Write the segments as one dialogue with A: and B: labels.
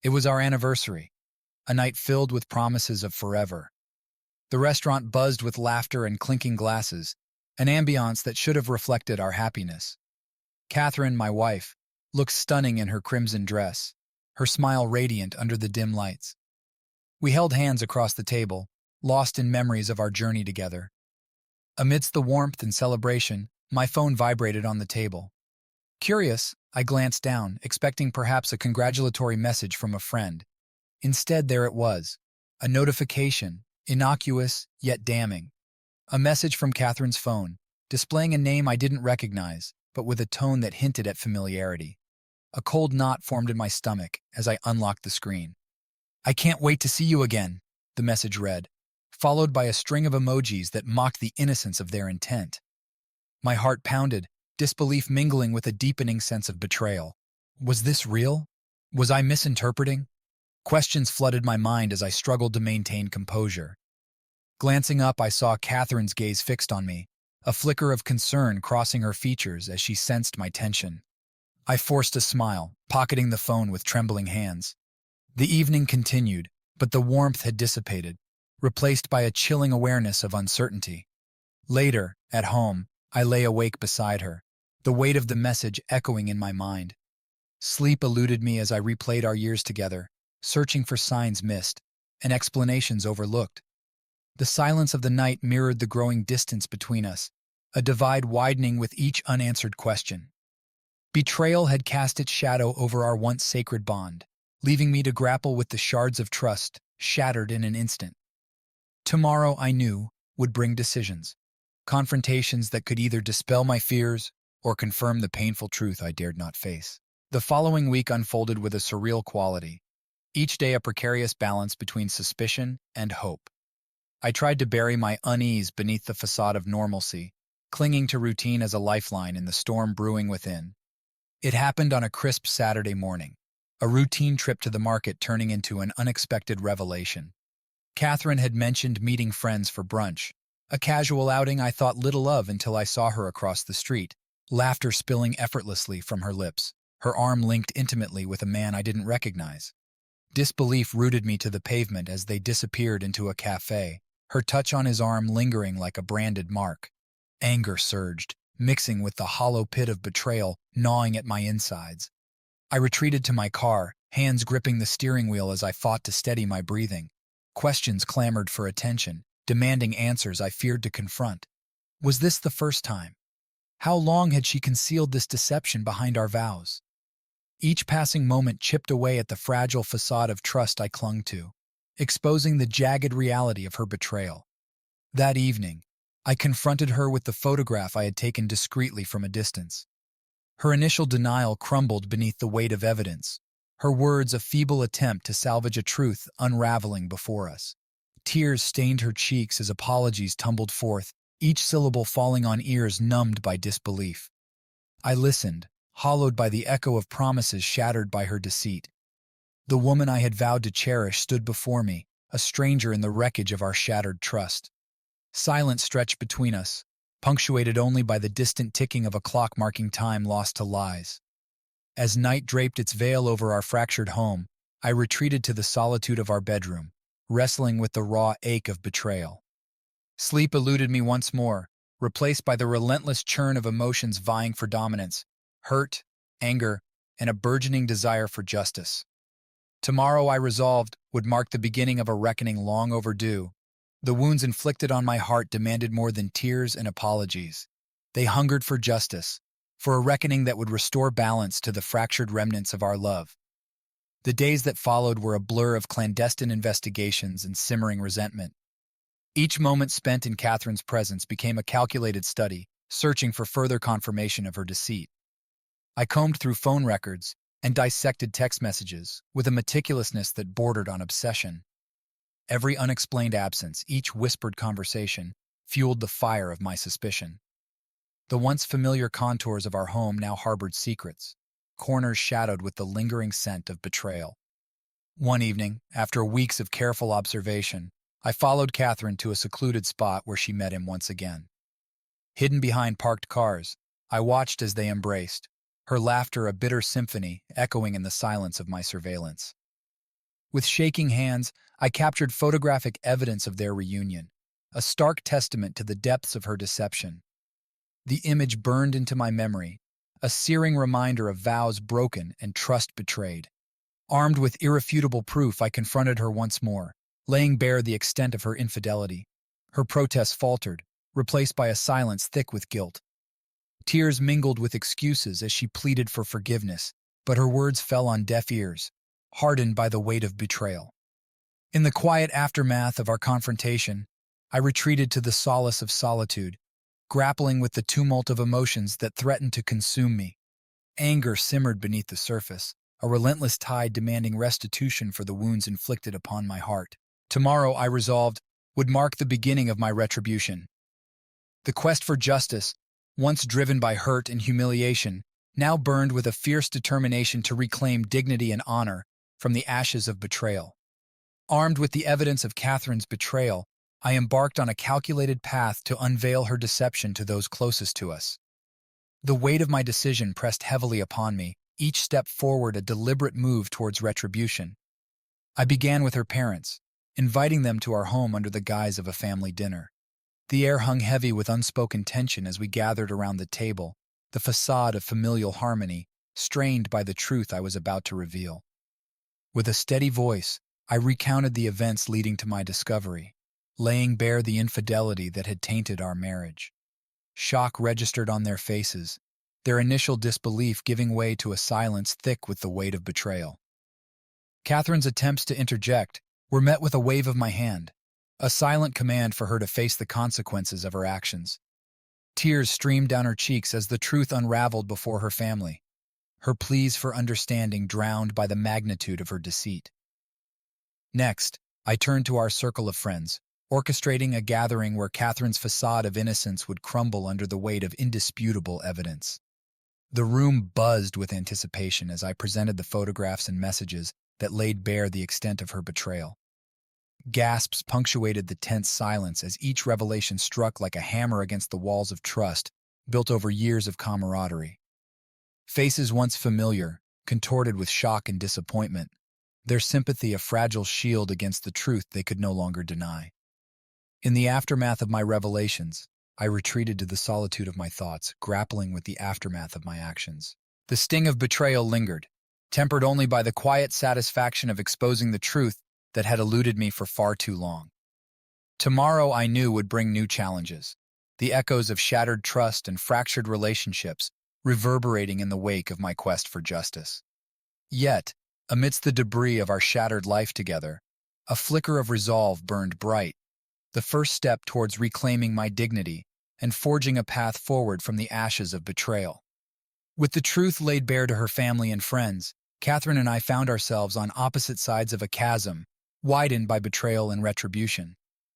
A: It was our anniversary, a night filled with promises of forever. The restaurant buzzed with laughter and clinking glasses, an ambiance that should have reflected our happiness. Catherine, my wife, looked stunning in her crimson dress, her smile radiant under the dim lights. We held hands across the table, lost in memories of our journey together. Amidst the warmth and celebration, my phone vibrated on the table. Curious, I glanced down, expecting perhaps a congratulatory message from a friend. Instead, there it was, a notification, innocuous yet damning. A message from Catherine's phone, displaying a name I didn't recognize, but with a tone that hinted at familiarity. A cold knot formed in my stomach as I unlocked the screen. "I can't wait to see you again," the message read, followed by a string of emojis that mocked the innocence of their intent. My heart pounded, disbelief mingling with a deepening sense of betrayal. Was this real? Was I misinterpreting? Questions flooded my mind as I struggled to maintain composure. Glancing up, I saw Catherine's gaze fixed on me, a flicker of concern crossing her features as she sensed my tension. I forced a smile, pocketing the phone with trembling hands. The evening continued, but the warmth had dissipated, replaced by a chilling awareness of uncertainty. Later, at home, I lay awake beside her, the weight of the message echoing in my mind. Sleep eluded me as I replayed our years together, searching for signs missed and explanations overlooked. The silence of the night mirrored the growing distance between us, a divide widening with each unanswered question. Betrayal had cast its shadow over our once sacred bond, leaving me to grapple with the shards of trust shattered in an instant. Tomorrow, I knew, would bring decisions, confrontations that could either dispel my fears or confirm the painful truth I dared not face. The following week unfolded with a surreal quality, each day a precarious balance between suspicion and hope. I tried to bury my unease beneath the facade of normalcy, clinging to routine as a lifeline in the storm brewing within. It happened on a crisp Saturday morning, a routine trip to the market turning into an unexpected revelation. Catherine had mentioned meeting friends for brunch, a casual outing I thought little of until I saw her across the street, laughter spilling effortlessly from her lips, her arm linked intimately with a man I didn't recognize. Disbelief rooted me to the pavement as they disappeared into a cafe, her touch on his arm lingering like a branded mark. Anger surged, mixing with the hollow pit of betrayal gnawing at my insides. I retreated to my car, hands gripping the steering wheel as I fought to steady my breathing. Questions clamored for attention, demanding answers I feared to confront. Was this the first time? How long had she concealed this deception behind our vows? Each passing moment chipped away at the fragile facade of trust I clung to, exposing the jagged reality of her betrayal. That evening, I confronted her with the photograph I had taken discreetly from a distance. Her initial denial crumbled beneath the weight of evidence, her words a feeble attempt to salvage a truth unraveling before us. Tears stained her cheeks as apologies tumbled forth, each syllable falling on ears numbed by disbelief. I listened, hollowed by the echo of promises shattered by her deceit. The woman I had vowed to cherish stood before me, a stranger in the wreckage of our shattered trust. Silence stretched between us, punctuated only by the distant ticking of a clock marking time lost to lies. As night draped its veil over our fractured home, I retreated to the solitude of our bedroom, wrestling with the raw ache of betrayal. Sleep eluded me once more, replaced by the relentless churn of emotions vying for dominance, hurt, anger, and a burgeoning desire for justice. Tomorrow, I resolved, would mark the beginning of a reckoning long overdue. The wounds inflicted on my heart demanded more than tears and apologies. They hungered for justice, for a reckoning that would restore balance to the fractured remnants of our love. The days that followed were a blur of clandestine investigations and simmering resentment. Each moment spent in Catherine's presence became a calculated study, searching for further confirmation of her deceit. I combed through phone records and dissected text messages with a meticulousness that bordered on obsession. Every unexplained absence, each whispered conversation, fueled the fire of my suspicion. The once familiar contours of our home now harbored secrets, corners shadowed with the lingering scent of betrayal. One evening, after weeks of careful observation, I followed Catherine to a secluded spot where she met him once again. Hidden behind parked cars, I watched as they embraced, her laughter a bitter symphony echoing in the silence of my surveillance. With shaking hands, I captured photographic evidence of their reunion, a stark testament to the depths of her deception. The image burned into my memory, a searing reminder of vows broken and trust betrayed. Armed with irrefutable proof, I confronted her once more, laying bare the extent of her infidelity. Her protests faltered, replaced by a silence thick with guilt. Tears mingled with excuses as she pleaded for forgiveness, but her words fell on deaf ears, hardened by the weight of betrayal. In the quiet aftermath of our confrontation, I retreated to the solace of solitude, grappling with the tumult of emotions that threatened to consume me. Anger simmered beneath the surface, a relentless tide demanding restitution for the wounds inflicted upon my heart. Tomorrow, I resolved, would mark the beginning of my retribution. The quest for justice, once driven by hurt and humiliation, now burned with a fierce determination to reclaim dignity and honor from the ashes of betrayal. Armed with the evidence of Catherine's betrayal, I embarked on a calculated path to unveil her deception to those closest to us. The weight of my decision pressed heavily upon me, each step forward a deliberate move towards retribution. I began with her parents, inviting them to our home under the guise of a family dinner. The air hung heavy with unspoken tension as we gathered around the table, the facade of familial harmony strained by the truth I was about to reveal. With a steady voice, I recounted the events leading to my discovery, laying bare the infidelity that had tainted our marriage. Shock registered on their faces, their initial disbelief giving way to a silence thick with the weight of betrayal. Catherine's attempts to interject were met with a wave of my hand, a silent command for her to face the consequences of her actions. Tears streamed down her cheeks as the truth unraveled before her family, her pleas for understanding drowned by the magnitude of her deceit. Next, I turned to our circle of friends, orchestrating a gathering where Catherine's facade of innocence would crumble under the weight of indisputable evidence. The room buzzed with anticipation as I presented the photographs and messages that laid bare the extent of her betrayal. Gasps punctuated the tense silence as each revelation struck like a hammer against the walls of trust built over years of camaraderie. Faces once familiar, contorted with shock and disappointment, their sympathy a fragile shield against the truth they could no longer deny. In the aftermath of my revelations, I retreated to the solitude of my thoughts, grappling with the aftermath of my actions. The sting of betrayal lingered, tempered only by the quiet satisfaction of exposing the truth that had eluded me for far too long. Tomorrow, I knew, would bring new challenges, the echoes of shattered trust and fractured relationships reverberating in the wake of my quest for justice. Yet, amidst the debris of our shattered life together, a flicker of resolve burned bright, the first step towards reclaiming my dignity and forging a path forward from the ashes of betrayal. With the truth laid bare to her family and friends, Catherine and I found ourselves on opposite sides of a chasm, widened by betrayal and retribution.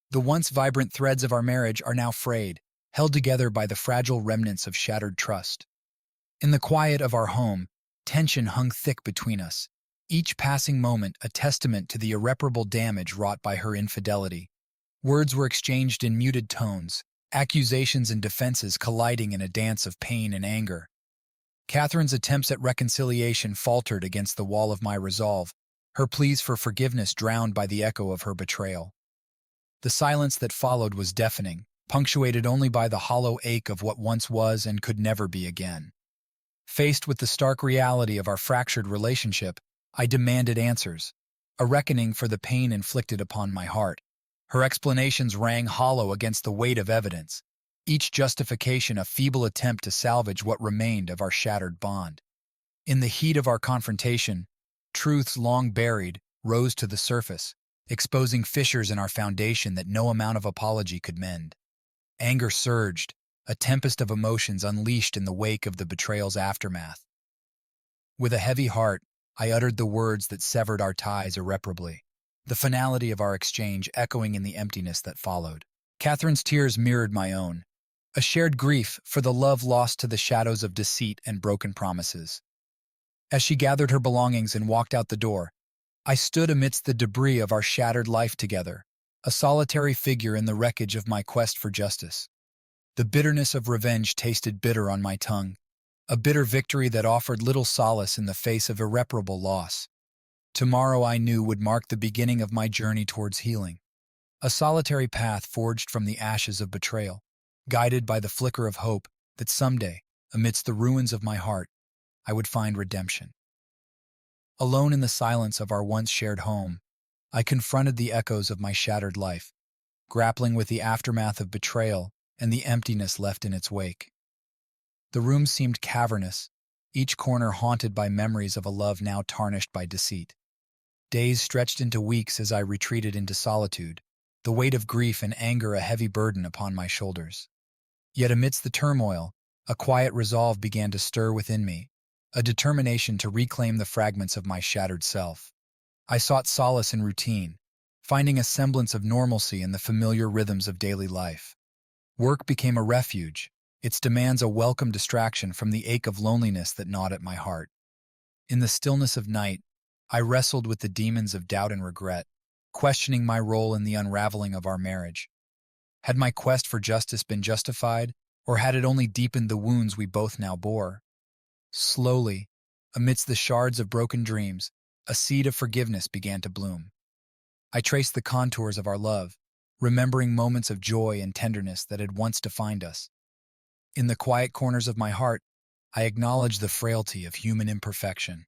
A: The once vibrant threads of our marriage are now frayed, held together by the fragile remnants of shattered trust. In the quiet of our home, tension hung thick between us, each passing moment a testament to the irreparable damage wrought by her infidelity. Words were exchanged in muted tones, accusations and defenses colliding in a dance of pain and anger. Catherine's attempts at reconciliation faltered against the wall of my resolve, her pleas for forgiveness drowned by the echo of her betrayal. The silence that followed was deafening, punctuated only by the hollow ache of what once was and could never be again. Faced with the stark reality of our fractured relationship, I demanded answers, a reckoning for the pain inflicted upon my heart. Her explanations rang hollow against the weight of evidence, each justification a feeble attempt to salvage what remained of our shattered bond. In the heat of our confrontation, truths long buried rose to the surface, exposing fissures in our foundation that no amount of apology could mend. Anger surged, a tempest of emotions unleashed in the wake of the betrayal's aftermath. With a heavy heart, I uttered the words that severed our ties irreparably, the finality of our exchange echoing in the emptiness that followed. Catherine's tears mirrored my own, a shared grief for the love lost to the shadows of deceit and broken promises. As she gathered her belongings and walked out the door, I stood amidst the debris of our shattered life together, a solitary figure in the wreckage of my quest for justice. The bitterness of revenge tasted bitter on my tongue, a bitter victory that offered little solace in the face of irreparable loss. Tomorrow I knew would mark the beginning of my journey towards healing. A solitary path forged from the ashes of betrayal, guided by the flicker of hope that someday, amidst the ruins of my heart, I would find redemption. Alone in the silence of our once shared home, I confronted the echoes of my shattered life, grappling with the aftermath of betrayal and the emptiness left in its wake. The room seemed cavernous, each corner haunted by memories of a love now tarnished by deceit. Days stretched into weeks as I retreated into solitude, the weight of grief and anger a heavy burden upon my shoulders. Yet amidst the turmoil, a quiet resolve began to stir within me, a determination to reclaim the fragments of my shattered self. I sought solace in routine, finding a semblance of normalcy in the familiar rhythms of daily life. Work became a refuge, its demands a welcome distraction from the ache of loneliness that gnawed at my heart. In the stillness of night, I wrestled with the demons of doubt and regret, questioning my role in the unraveling of our marriage. Had my quest for justice been justified, or had it only deepened the wounds we both now bore? Slowly, amidst the shards of broken dreams, a seed of forgiveness began to bloom. I traced the contours of our love, remembering moments of joy and tenderness that had once defined us. In the quiet corners of my heart, I acknowledged the frailty of human imperfection,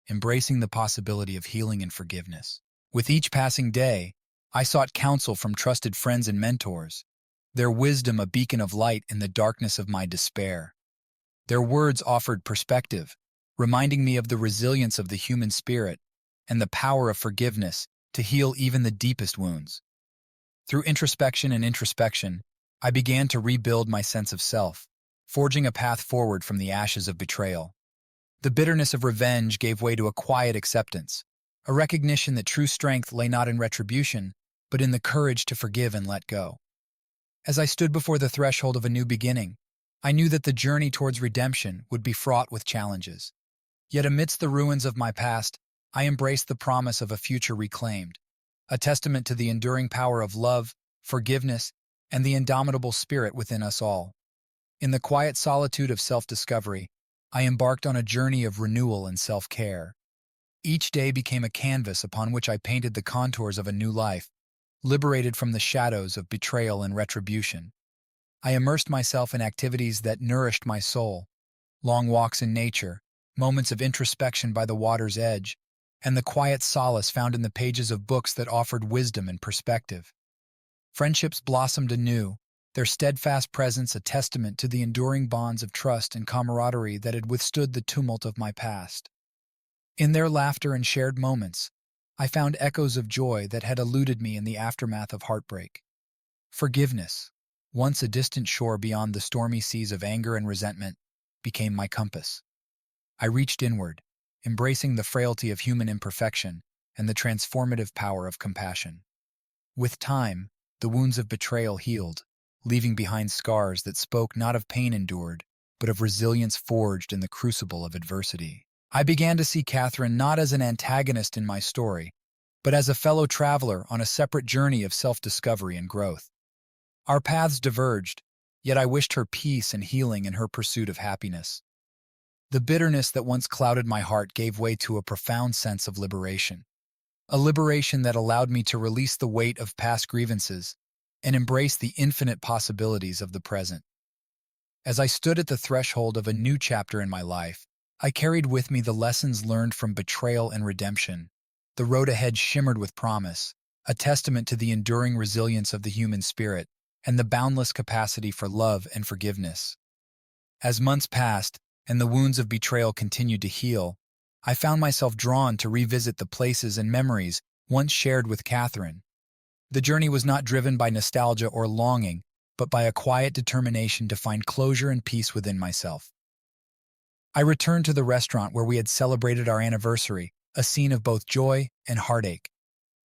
A: embracing the possibility of healing and forgiveness. With each passing day, I sought counsel from trusted friends and mentors, their wisdom a beacon of light in the darkness of my despair. Their words offered perspective, reminding me of the resilience of the human spirit and the power of forgiveness to heal even the deepest wounds. Through introspection, I began to rebuild my sense of self, forging a path forward from the ashes of betrayal. The bitterness of revenge gave way to a quiet acceptance, a recognition that true strength lay not in retribution, but in the courage to forgive and let go. As I stood before the threshold of a new beginning, I knew that the journey towards redemption would be fraught with challenges. Yet amidst the ruins of my past, I embraced the promise of a future reclaimed, a testament to the enduring power of love, forgiveness, and the indomitable spirit within us all. In the quiet solitude of self-discovery, I embarked on a journey of renewal and self-care. Each day became a canvas upon which I painted the contours of a new life, liberated from the shadows of betrayal and retribution. I immersed myself in activities that nourished my soul, long walks in nature, moments of introspection by the water's edge, and the quiet solace found in the pages of books that offered wisdom and perspective. Friendships blossomed anew, their steadfast presence a testament to the enduring bonds of trust and camaraderie that had withstood the tumult of my past. In their laughter and shared moments, I found echoes of joy that had eluded me in the aftermath of heartbreak. Forgiveness, once a distant shore beyond the stormy seas of anger and resentment, became my compass. I reached inward, embracing the frailty of human imperfection and the transformative power of compassion. With time, the wounds of betrayal healed, leaving behind scars that spoke not of pain endured, but of resilience forged in the crucible of adversity. I began to see Catherine not as an antagonist in my story, but as a fellow traveler on a separate journey of self-discovery and growth. Our paths diverged, yet I wished her peace and healing in her pursuit of happiness. The bitterness that once clouded my heart gave way to a profound sense of liberation, a liberation that allowed me to release the weight of past grievances and embrace the infinite possibilities of the present. As I stood at the threshold of a new chapter in my life, I carried with me the lessons learned from betrayal and redemption. The road ahead shimmered with promise, a testament to the enduring resilience of the human spirit and the boundless capacity for love and forgiveness. As months passed and the wounds of betrayal continued to heal, I found myself drawn to revisit the places and memories once shared with Catherine. The journey was not driven by nostalgia or longing, but by a quiet determination to find closure and peace within myself. I returned to the restaurant where we had celebrated our anniversary, a scene of both joy and heartache.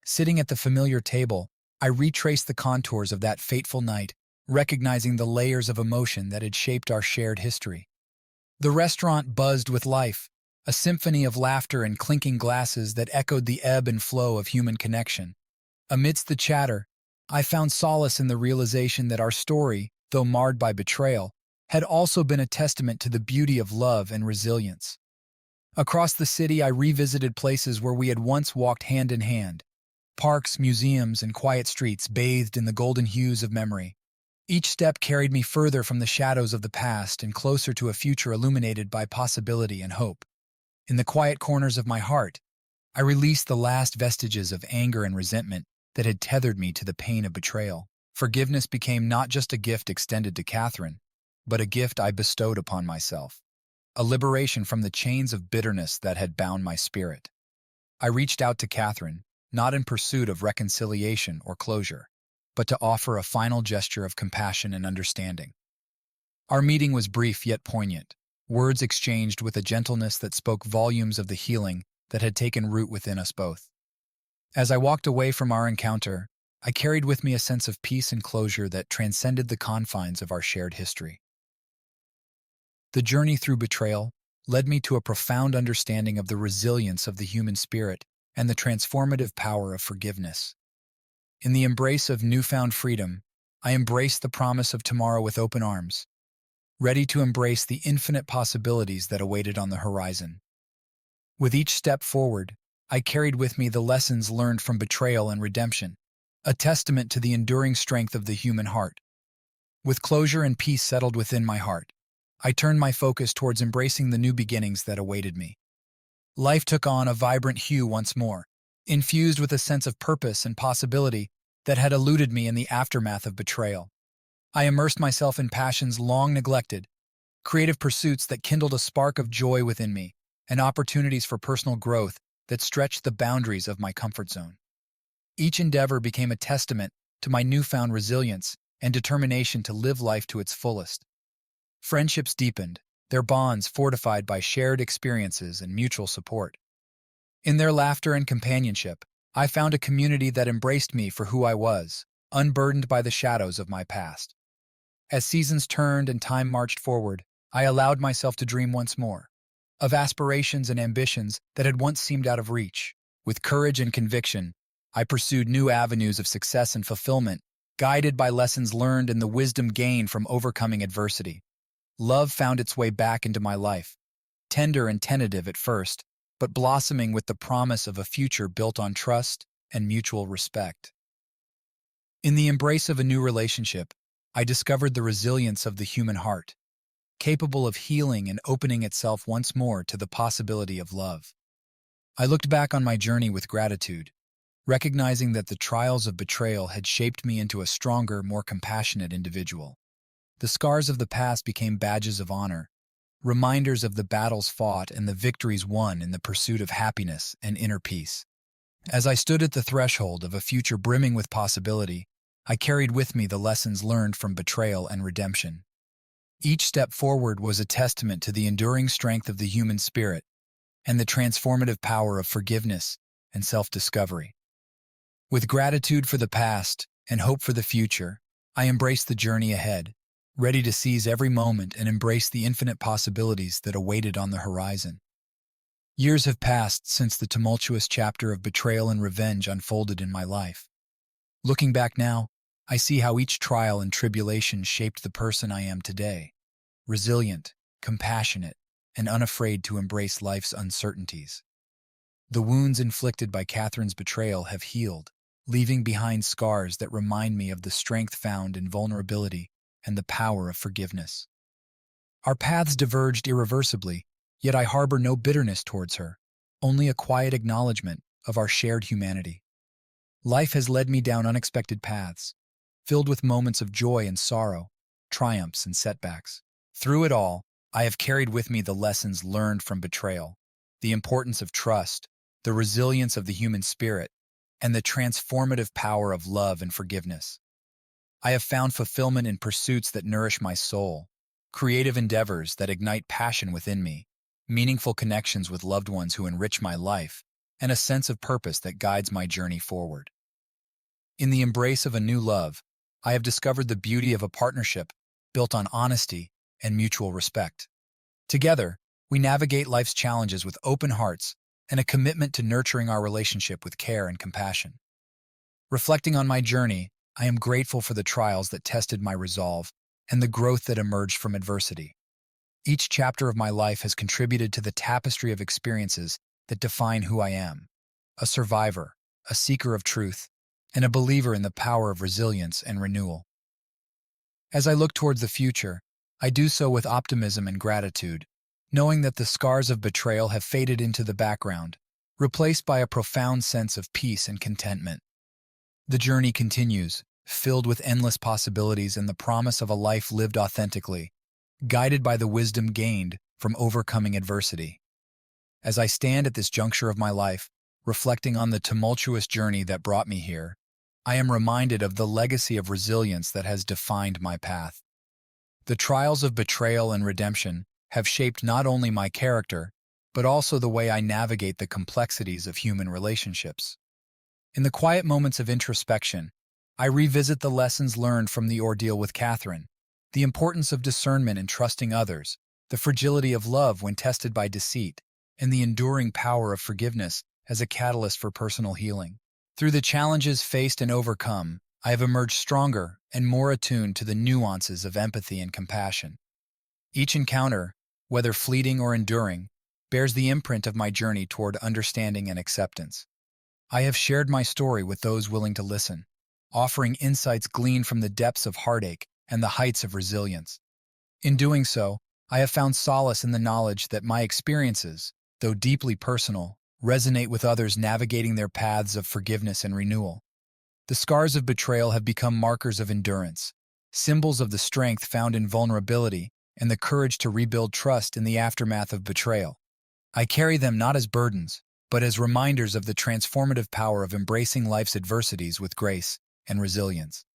A: Sitting at the familiar table, I retraced the contours of that fateful night, recognizing the layers of emotion that had shaped our shared history. The restaurant buzzed with life, a symphony of laughter and clinking glasses that echoed the ebb and flow of human connection. Amidst the chatter, I found solace in the realization that our story, though marred by betrayal, had also been a testament to the beauty of love and resilience. Across the city, I revisited places where we had once walked hand in hand. Parks, museums, and quiet streets bathed in the golden hues of memory. Each step carried me further from the shadows of the past and closer to a future illuminated by possibility and hope. In the quiet corners of my heart, I released the last vestiges of anger and resentment that had tethered me to the pain of betrayal. Forgiveness became not just a gift extended to Catherine, but a gift I bestowed upon myself, a liberation from the chains of bitterness that had bound my spirit. I reached out to Catherine, not in pursuit of reconciliation or closure, but to offer a final gesture of compassion and understanding. Our meeting was brief yet poignant, words exchanged with a gentleness that spoke volumes of the healing that had taken root within us both. As I walked away from our encounter, I carried with me a sense of peace and closure that transcended the confines of our shared history. The journey through betrayal led me to a profound understanding of the resilience of the human spirit and the transformative power of forgiveness. In the embrace of newfound freedom, I embraced the promise of tomorrow with open arms, ready to embrace the infinite possibilities that awaited on the horizon. With each step forward, I carried with me the lessons learned from betrayal and redemption, a testament to the enduring strength of the human heart. With closure and peace settled within my heart, I turned my focus towards embracing the new beginnings that awaited me. Life took on a vibrant hue once more, infused with a sense of purpose and possibility that had eluded me in the aftermath of betrayal. I immersed myself in passions long neglected, creative pursuits that kindled a spark of joy within me, and opportunities for personal growth that stretched the boundaries of my comfort zone. Each endeavor became a testament to my newfound resilience and determination to live life to its fullest. Friendships deepened, their bonds fortified by shared experiences and mutual support. In their laughter and companionship, I found a community that embraced me for who I was, unburdened by the shadows of my past. As seasons turned and time marched forward, I allowed myself to dream once more, of aspirations and ambitions that had once seemed out of reach. With courage and conviction, I pursued new avenues of success and fulfillment, guided by lessons learned and the wisdom gained from overcoming adversity. Love found its way back into my life, tender and tentative at first, but blossoming with the promise of a future built on trust and mutual respect. In the embrace of a new relationship, I discovered the resilience of the human heart, capable of healing and opening itself once more to the possibility of love. I looked back on my journey with gratitude, recognizing that the trials of betrayal had shaped me into a stronger, more compassionate individual. The scars of the past became badges of honor, reminders of the battles fought and the victories won in the pursuit of happiness and inner peace. As I stood at the threshold of a future brimming with possibility, I carried with me the lessons learned from betrayal and redemption. Each step forward was a testament to the enduring strength of the human spirit and the transformative power of forgiveness and self-discovery. With gratitude for the past and hope for the future, I embraced the journey ahead, ready to seize every moment and embrace the infinite possibilities that awaited on the horizon. Years have passed since the tumultuous chapter of betrayal and revenge unfolded in my life. Looking back now, I see how each trial and tribulation shaped the person I am today, resilient, compassionate, and unafraid to embrace life's uncertainties. The wounds inflicted by Catherine's betrayal have healed, leaving behind scars that remind me of the strength found in vulnerability and the power of forgiveness. Our paths diverged irreversibly, yet I harbor no bitterness towards her, only a quiet acknowledgement of our shared humanity. Life has led me down unexpected paths, filled with moments of joy and sorrow, triumphs and setbacks. Through it all, I have carried with me the lessons learned from betrayal, the importance of trust, the resilience of the human spirit, and the transformative power of love and forgiveness. I have found fulfillment in pursuits that nourish my soul, creative endeavors that ignite passion within me, meaningful connections with loved ones who enrich my life, and a sense of purpose that guides my journey forward. In the embrace of a new love, I have discovered the beauty of a partnership built on honesty and mutual respect. Together, we navigate life's challenges with open hearts and a commitment to nurturing our relationship with care and compassion. Reflecting on my journey, I am grateful for the trials that tested my resolve and the growth that emerged from adversity. Each chapter of my life has contributed to the tapestry of experiences that define who I am: a survivor, a seeker of truth, and a believer in the power of resilience and renewal. As I look towards the future, I do so with optimism and gratitude, knowing that the scars of betrayal have faded into the background, replaced by a profound sense of peace and contentment. The journey continues, filled with endless possibilities and the promise of a life lived authentically, guided by the wisdom gained from overcoming adversity. As I stand at this juncture of my life, reflecting on the tumultuous journey that brought me here, I am reminded of the legacy of resilience that has defined my path. The trials of betrayal and redemption have shaped not only my character, but also the way I navigate the complexities of human relationships. In the quiet moments of introspection, I revisit the lessons learned from the ordeal with Catherine, the importance of discernment in trusting others, the fragility of love when tested by deceit, and the enduring power of forgiveness as a catalyst for personal healing. Through the challenges faced and overcome, I have emerged stronger and more attuned to the nuances of empathy and compassion. Each encounter, whether fleeting or enduring, bears the imprint of my journey toward understanding and acceptance. I have shared my story with those willing to listen, offering insights gleaned from the depths of heartache and the heights of resilience. In doing so, I have found solace in the knowledge that my experiences, though deeply personal, resonate with others navigating their paths of forgiveness and renewal. The scars of betrayal have become markers of endurance, symbols of the strength found in vulnerability and the courage to rebuild trust in the aftermath of betrayal. I carry them not as burdens, but as reminders of the transformative power of embracing life's adversities with grace and resilience.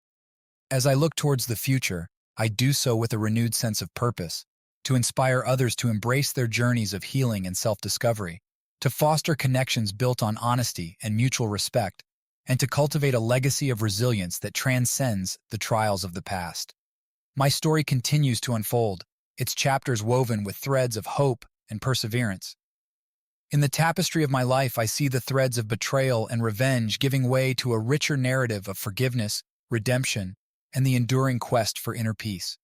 A: As I look towards the future, I do so with a renewed sense of purpose, to inspire others to embrace their journeys of healing and self-discovery, to foster connections built on honesty and mutual respect, and to cultivate a legacy of resilience that transcends the trials of the past. My story continues to unfold, its chapters woven with threads of hope and perseverance. In the tapestry of my life, I see the threads of betrayal and revenge giving way to a richer narrative of forgiveness, redemption, and the enduring quest for inner peace.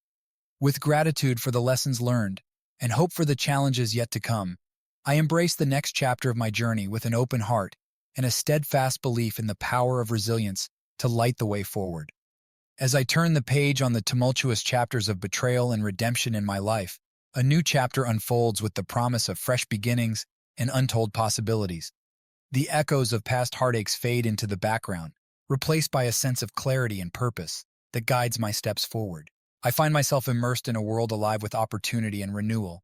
A: With gratitude for the lessons learned and hope for the challenges yet to come, I embrace the next chapter of my journey with an open heart and a steadfast belief in the power of resilience to light the way forward. As I turn the page on the tumultuous chapters of betrayal and redemption in my life, a new chapter unfolds with the promise of fresh beginnings and untold possibilities. The echoes of past heartaches fade into the background, replaced by a sense of clarity and purpose that guides my steps forward. I find myself immersed in a world alive with opportunity and renewal,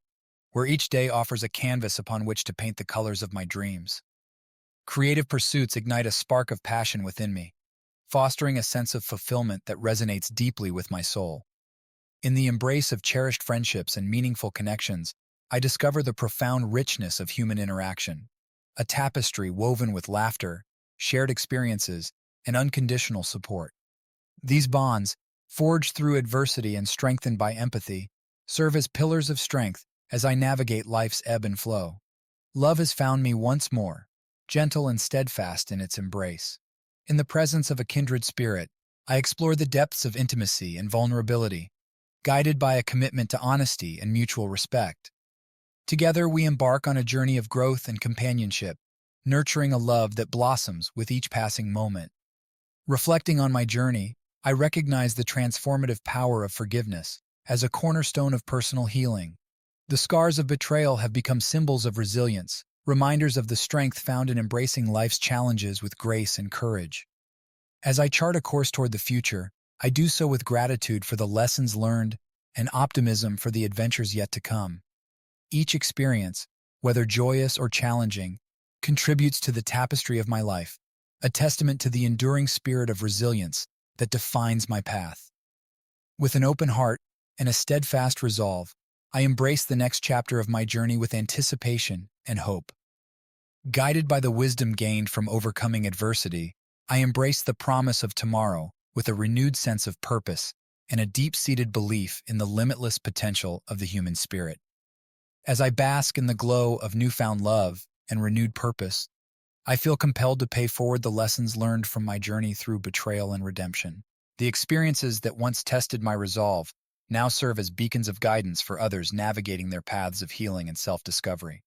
A: where each day offers a canvas upon which to paint the colors of my dreams. Creative pursuits ignite a spark of passion within me, fostering a sense of fulfillment that resonates deeply with my soul. In the embrace of cherished friendships and meaningful connections, I discover the profound richness of human interaction, a tapestry woven with laughter, shared experiences, and unconditional support. These bonds, forged through adversity and strengthened by empathy, serve as pillars of strength as I navigate life's ebb and flow. Love has found me once more, gentle and steadfast in its embrace. In the presence of a kindred spirit, I explore the depths of intimacy and vulnerability, guided by a commitment to honesty and mutual respect. Together, we embark on a journey of growth and companionship, nurturing a love that blossoms with each passing moment. Reflecting on my journey, I recognize the transformative power of forgiveness as a cornerstone of personal healing. The scars of betrayal have become symbols of resilience, reminders of the strength found in embracing life's challenges with grace and courage. As I chart a course toward the future, I do so with gratitude for the lessons learned and optimism for the adventures yet to come. Each experience, whether joyous or challenging, contributes to the tapestry of my life, a testament to the enduring spirit of resilience that defines my path. With an open heart and a steadfast resolve, I embrace the next chapter of my journey with anticipation and hope. Guided by the wisdom gained from overcoming adversity, I embrace the promise of tomorrow with a renewed sense of purpose and a deep-seated belief in the limitless potential of the human spirit. As I bask in the glow of newfound love and renewed purpose, I feel compelled to pay forward the lessons learned from my journey through betrayal and redemption. The experiences that once tested my resolve now serve as beacons of guidance for others navigating their paths of healing and self-discovery.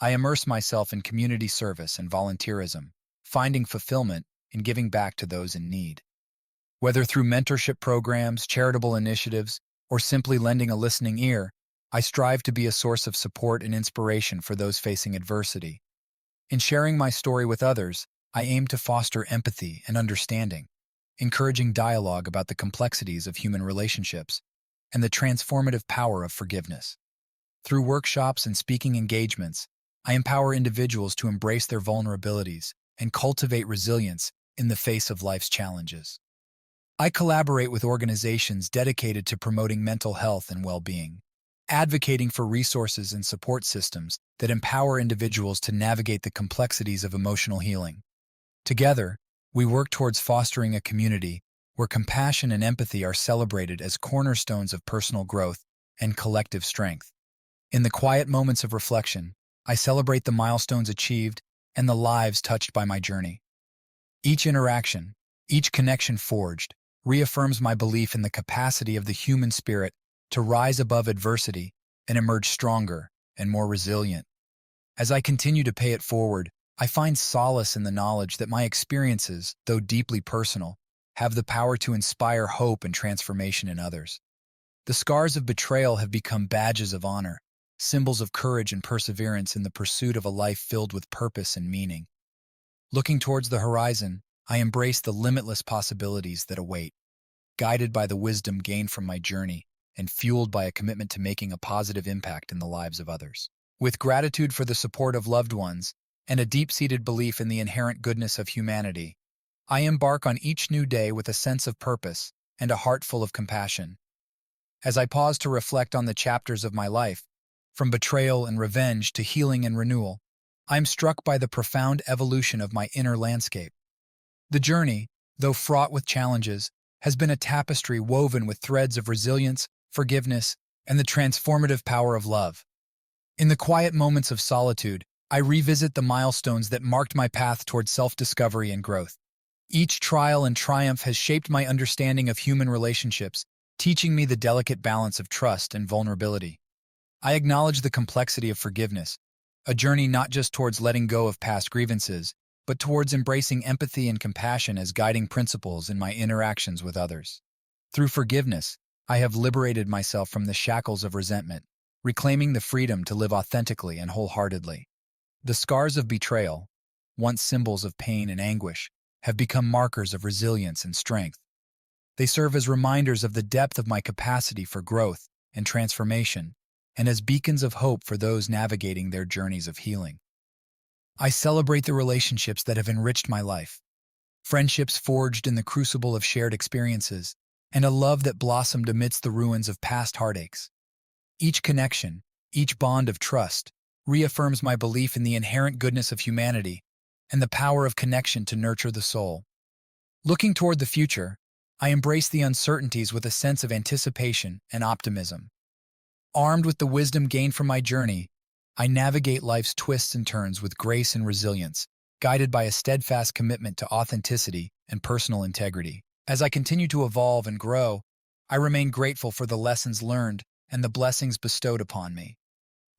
A: I immerse myself in community service and volunteerism, finding fulfillment in giving back to those in need. Whether through mentorship programs, charitable initiatives, or simply lending a listening ear, I strive to be a source of support and inspiration for those facing adversity. In sharing my story with others, I aim to foster empathy and understanding, encouraging dialogue about the complexities of human relationships and the transformative power of forgiveness. Through workshops and speaking engagements, I empower individuals to embrace their vulnerabilities and cultivate resilience in the face of life's challenges. I collaborate with organizations dedicated to promoting mental health and well-being, advocating for resources and support systems that empower individuals to navigate the complexities of emotional healing. Together, we work towards fostering a community where compassion and empathy are celebrated as cornerstones of personal growth and collective strength. In the quiet moments of reflection, I celebrate the milestones achieved and the lives touched by my journey. Each interaction, each connection forged, reaffirms my belief in the capacity of the human spirit to rise above adversity and emerge stronger and more resilient. As I continue to pay it forward, I find solace in the knowledge that my experiences, though deeply personal, have the power to inspire hope and transformation in others. The scars of betrayal have become badges of honor, symbols of courage and perseverance in the pursuit of a life filled with purpose and meaning. Looking towards the horizon, I embrace the limitless possibilities that await, guided by the wisdom gained from my journey and fueled by a commitment to making a positive impact in the lives of others. With gratitude for the support of loved ones and a deep-seated belief in the inherent goodness of humanity, I embark on each new day with a sense of purpose and a heart full of compassion. As I pause to reflect on the chapters of my life, from betrayal and revenge to healing and renewal, I am struck by the profound evolution of my inner landscape. The journey, though fraught with challenges, has been a tapestry woven with threads of resilience, forgiveness, and the transformative power of love. In the quiet moments of solitude, I revisit the milestones that marked my path toward self-discovery and growth. Each trial and triumph has shaped my understanding of human relationships, teaching me the delicate balance of trust and vulnerability. I acknowledge the complexity of forgiveness, a journey not just towards letting go of past grievances, but towards embracing empathy and compassion as guiding principles in my interactions with others. Through forgiveness, I have liberated myself from the shackles of resentment, reclaiming the freedom to live authentically and wholeheartedly. The scars of betrayal, once symbols of pain and anguish, have become markers of resilience and strength. They serve as reminders of the depth of my capacity for growth and transformation, and as beacons of hope for those navigating their journeys of healing. I celebrate the relationships that have enriched my life, friendships forged in the crucible of shared experiences, and a love that blossomed amidst the ruins of past heartaches. Each connection, each bond of trust, reaffirms my belief in the inherent goodness of humanity and the power of connection to nurture the soul. Looking toward the future, I embrace the uncertainties with a sense of anticipation and optimism. Armed with the wisdom gained from my journey, I navigate life's twists and turns with grace and resilience, guided by a steadfast commitment to authenticity and personal integrity. As I continue to evolve and grow, I remain grateful for the lessons learned and the blessings bestowed upon me.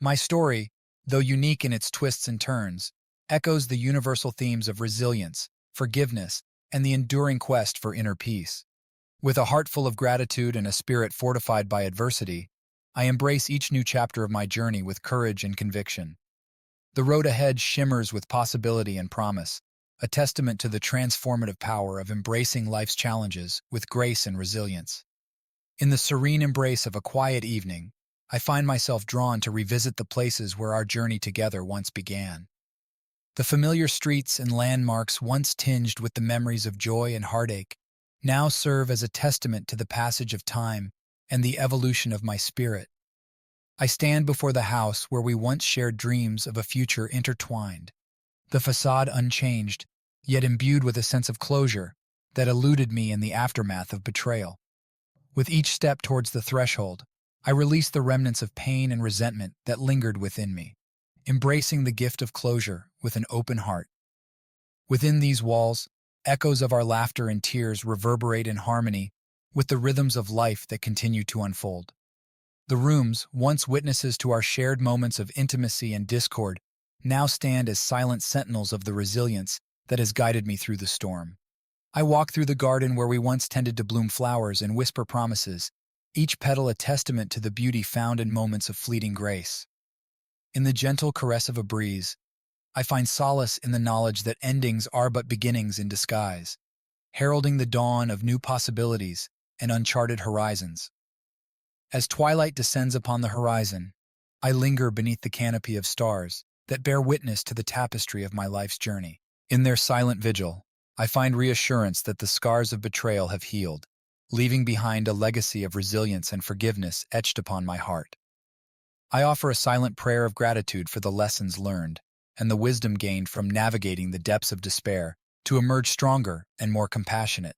A: My story, though unique in its twists and turns, echoes the universal themes of resilience, forgiveness, and the enduring quest for inner peace. With a heart full of gratitude and a spirit fortified by adversity, I embrace each new chapter of my journey with courage and conviction. The road ahead shimmers with possibility and promise, a testament to the transformative power of embracing life's challenges with grace and resilience. In the serene embrace of a quiet evening, I find myself drawn to revisit the places where our journey together once began. The familiar streets and landmarks once tinged with the memories of joy and heartache now serve as a testament to the passage of time and the evolution of my spirit. I stand before the house where we once shared dreams of a future intertwined, the facade unchanged, yet imbued with a sense of closure that eluded me in the aftermath of betrayal. With each step towards the threshold, I release the remnants of pain and resentment that lingered within me, embracing the gift of closure with an open heart. Within these walls, echoes of our laughter and tears reverberate in harmony with the rhythms of life that continue to unfold. The rooms, once witnesses to our shared moments of intimacy and discord, now stand as silent sentinels of the resilience that has guided me through the storm. I walk through the garden where we once tended to bloom flowers and whisper promises, each petal a testament to the beauty found in moments of fleeting grace. In the gentle caress of a breeze, I find solace in the knowledge that endings are but beginnings in disguise, heralding the dawn of new possibilities and uncharted horizons. As twilight descends upon the horizon, I linger beneath the canopy of stars that bear witness to the tapestry of my life's journey. In their silent vigil, I find reassurance that the scars of betrayal have healed, leaving behind a legacy of resilience and forgiveness etched upon my heart. I offer a silent prayer of gratitude for the lessons learned and the wisdom gained from navigating the depths of despair to emerge stronger and more compassionate.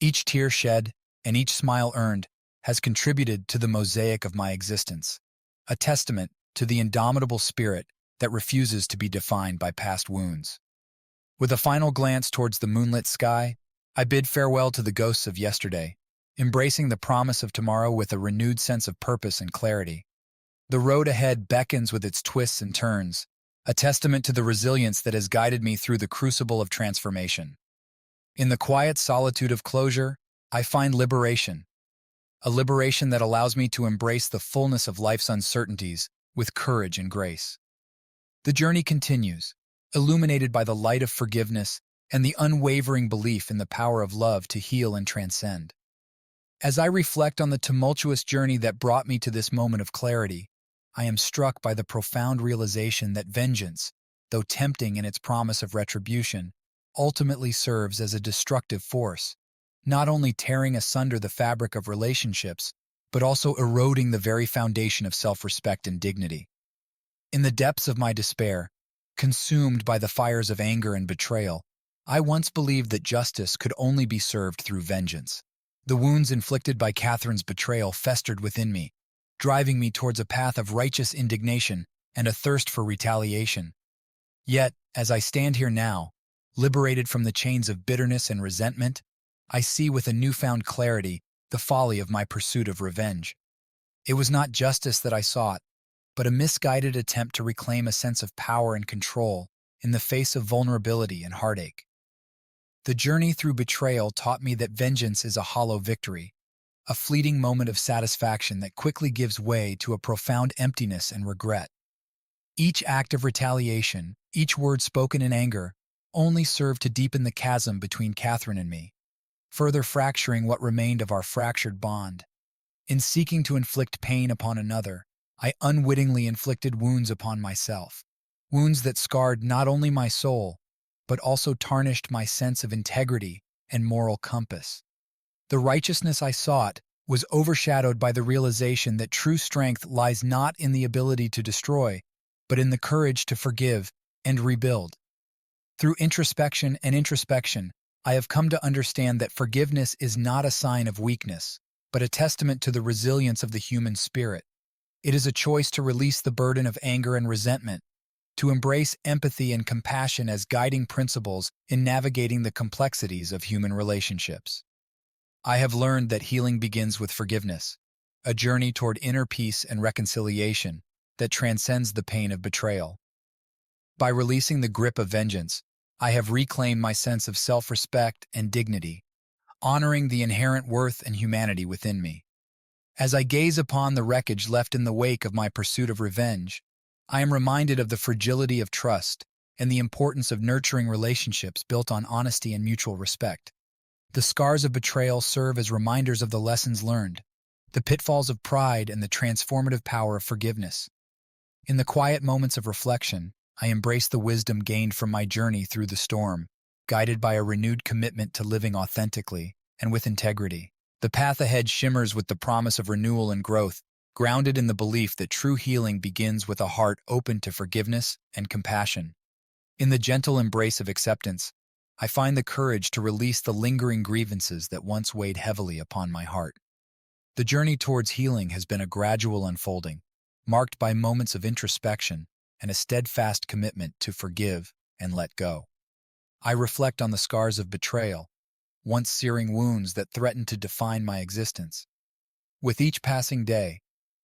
A: Each tear shed and each smile earned has contributed to the mosaic of my existence, a testament to the indomitable spirit that refuses to be defined by past wounds. With a final glance towards the moonlit sky, I bid farewell to the ghosts of yesterday, embracing the promise of tomorrow with a renewed sense of purpose and clarity. The road ahead beckons with its twists and turns, a testament to the resilience that has guided me through the crucible of transformation. In the quiet solitude of closure, I find liberation, a liberation that allows me to embrace the fullness of life's uncertainties with courage and grace. The journey continues, illuminated by the light of forgiveness and the unwavering belief in the power of love to heal and transcend. As I reflect on the tumultuous journey that brought me to this moment of clarity, I am struck by the profound realization that vengeance, though tempting in its promise of retribution, ultimately serves as a destructive force, not only tearing asunder the fabric of relationships, but also eroding the very foundation of self-respect and dignity. In the depths of my despair, consumed by the fires of anger and betrayal, I once believed that justice could only be served through vengeance. The wounds inflicted by Catherine's betrayal festered within me, driving me towards a path of righteous indignation and a thirst for retaliation. Yet, as I stand here now, liberated from the chains of bitterness and resentment, I see with a newfound clarity the folly of my pursuit of revenge. It was not justice that I sought, but a misguided attempt to reclaim a sense of power and control in the face of vulnerability and heartache. The journey through betrayal taught me that vengeance is a hollow victory, a fleeting moment of satisfaction that quickly gives way to a profound emptiness and regret. Each act of retaliation, each word spoken in anger, only served to deepen the chasm between Catherine and me, further fracturing what remained of our fractured bond. In seeking to inflict pain upon another, I unwittingly inflicted wounds upon myself, wounds that scarred not only my soul, but also tarnished my sense of integrity and moral compass. The righteousness I sought was overshadowed by the realization that true strength lies not in the ability to destroy, but in the courage to forgive and rebuild. Through introspection, I have come to understand that forgiveness is not a sign of weakness, but a testament to the resilience of the human spirit. It is a choice to release the burden of anger and resentment, to embrace empathy and compassion as guiding principles in navigating the complexities of human relationships. I have learned that healing begins with forgiveness, a journey toward inner peace and reconciliation that transcends the pain of betrayal. By releasing the grip of vengeance, I have reclaimed my sense of self-respect and dignity, honoring the inherent worth and humanity within me. As I gaze upon the wreckage left in the wake of my pursuit of revenge, I am reminded of the fragility of trust and the importance of nurturing relationships built on honesty and mutual respect. The scars of betrayal serve as reminders of the lessons learned, the pitfalls of pride, and the transformative power of forgiveness. In the quiet moments of reflection, I embrace the wisdom gained from my journey through the storm, guided by a renewed commitment to living authentically and with integrity. The path ahead shimmers with the promise of renewal and growth, grounded in the belief that true healing begins with a heart open to forgiveness and compassion. In the gentle embrace of acceptance, I find the courage to release the lingering grievances that once weighed heavily upon my heart. The journey towards healing has been a gradual unfolding, marked by moments of introspection and a steadfast commitment to forgive and let go. I reflect on the scars of betrayal, once searing wounds that threatened to define my existence. With each passing day,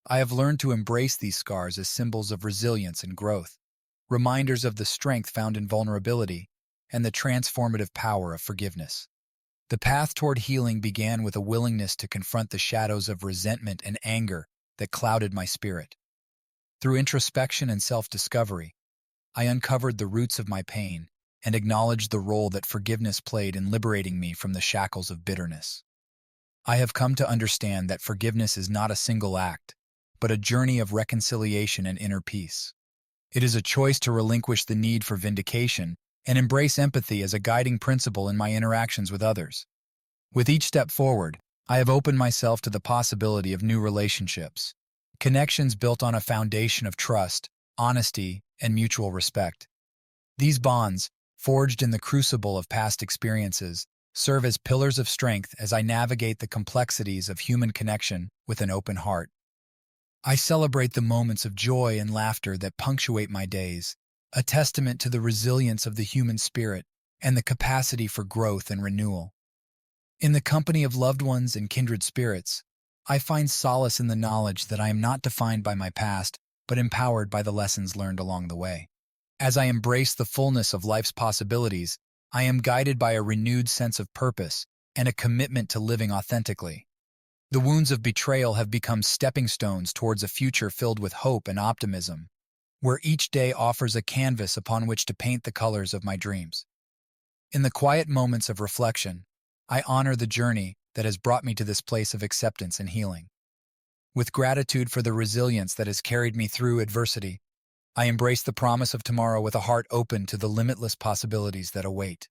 A: I have learned to embrace these scars as symbols of resilience and growth, reminders of the strength found in vulnerability and the transformative power of forgiveness. The path toward healing began with a willingness to confront the shadows of resentment and anger that clouded my spirit. Through introspection and self-discovery, I uncovered the roots of my pain and acknowledged the role that forgiveness played in liberating me from the shackles of bitterness. I have come to understand that forgiveness is not a single act, but a journey of reconciliation and inner peace. It is a choice to relinquish the need for vindication and embrace empathy as a guiding principle in my interactions with others. With each step forward, I have opened myself to the possibility of new relationships, connections built on a foundation of trust, honesty, and mutual respect. These bonds, forged in the crucible of past experiences, serve as pillars of strength as I navigate the complexities of human connection with an open heart. I celebrate the moments of joy and laughter that punctuate my days, a testament to the resilience of the human spirit and the capacity for growth and renewal. In the company of loved ones and kindred spirits, I find solace in the knowledge that I am not defined by my past, but empowered by the lessons learned along the way. As I embrace the fullness of life's possibilities, I am guided by a renewed sense of purpose and a commitment to living authentically. The wounds of betrayal have become stepping stones towards a future filled with hope and optimism, where each day offers a canvas upon which to paint the colors of my dreams. In the quiet moments of reflection, I honor the journey that has brought me to this place of acceptance and healing. With gratitude for the resilience that has carried me through adversity, I embrace the promise of tomorrow with a heart open to the limitless possibilities that await.